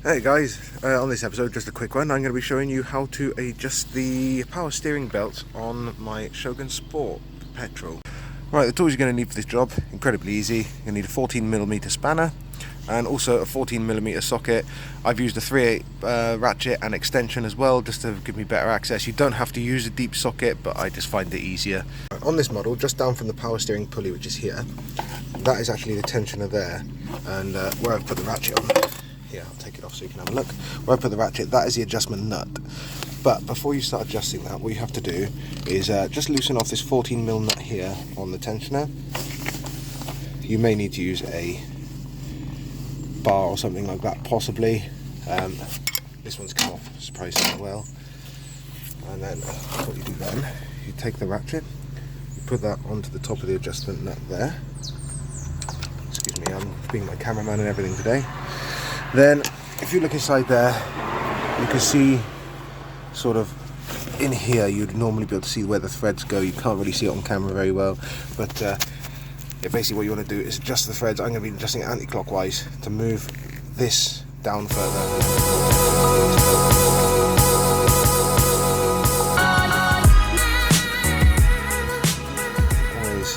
Hey guys, on this episode, just a quick one. I'm going to be showing you how to adjust the power steering belt on my Shogun Sport petrol. Right, the tools you're going to need for this job, incredibly easy. You're going to need a 14mm spanner and also a 14mm socket. I've used a 3/8 ratchet and extension as well, just to give me better access. You don't have to use a deep socket, but I just find it easier. On this model, just down from the power steering pulley, which is here, that is actually the tensioner there, and where I've put the ratchet on. Yeah, I'll take it off so you can have a look. Where I put the ratchet, that is the adjustment nut. But before you start adjusting that, what you have to do is just loosen off this 14mm nut here on the tensioner. You may need to use a bar or something like that, possibly. This one's come off surprisingly well. And then what you do then, you take the ratchet, you put that onto the top of the adjustment nut there. Excuse me, I'm being my cameraman and everything today. Then, if you look inside there, you can see sort of in here, you'd normally be able to see where the threads go. You can't really see it on camera very well, but yeah, basically what you want to do is adjust the threads. I'm going to be adjusting it anti-clockwise to move this down further. Always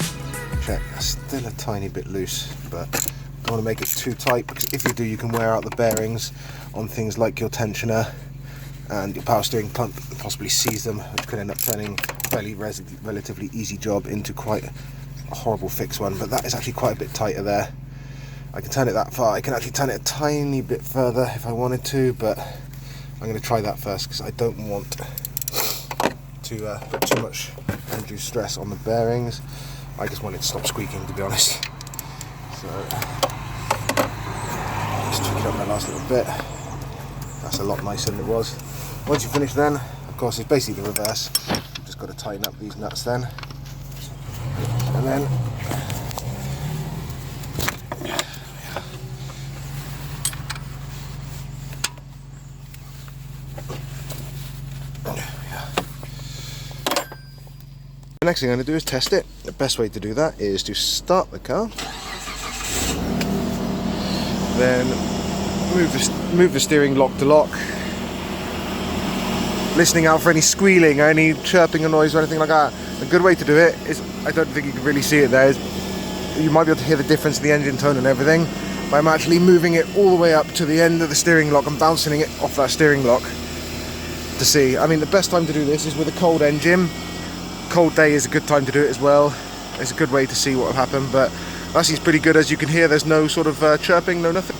check, that's still a tiny bit loose, but don't want to make it too tight, because if you do, you can wear out the bearings on things like your tensioner, and your power steering pump possibly seize them, which could end up turning a fairly relatively easy job into quite a horrible fix one. But that is actually quite a bit tighter there. I can turn it that far. I can actually turn it a tiny bit further if I wanted to, but I'm going to try that first because I don't want to put too much undue stress on the bearings. I just want it to stop squeaking, to be honest. So just tweak it up that last little bit. That's a lot nicer than it was. Once you finish, then of course it's basically the reverse. You've just got to tighten up these nuts then, and then the next thing I'm going to do is test it. The best way to do that is to start the car, then move the steering lock to lock, listening out for any squealing or any chirping or noise or anything like that. A good way to do it is, I don't think you can really see it there, is you might be able to hear the difference in the engine tone and everything, but I'm actually moving it all the way up to the end of the steering lock and bouncing it off that steering lock to see. I mean, the best time to do this is with a cold engine. Cold day is a good time to do it as well. It's a good way to see what will happen, but that seems pretty good. As you can hear, there's no sort of chirping, no nothing.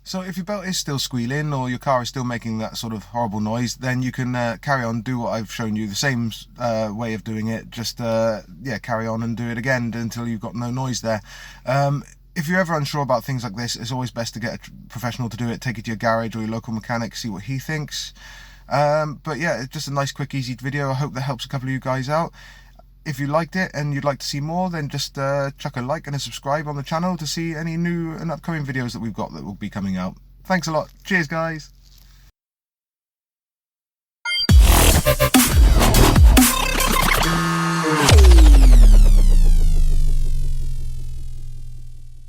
So if your belt is still squealing or your car is still making that sort of horrible noise, then you can carry on, do what I've shown you, the same way of doing it, just yeah, carry on and do it again until you've got no noise there. If you're ever unsure about things like this, it's always best to get a professional to do it. Take it to your garage or your local mechanic, see what he thinks. But yeah, it's just a nice, quick, easy video. I hope that helps a couple of you guys out. If you liked it and you'd like to see more, then just chuck a like and a subscribe on the channel to see any new and upcoming videos that we've got that will be coming out. Thanks a lot. Cheers, guys.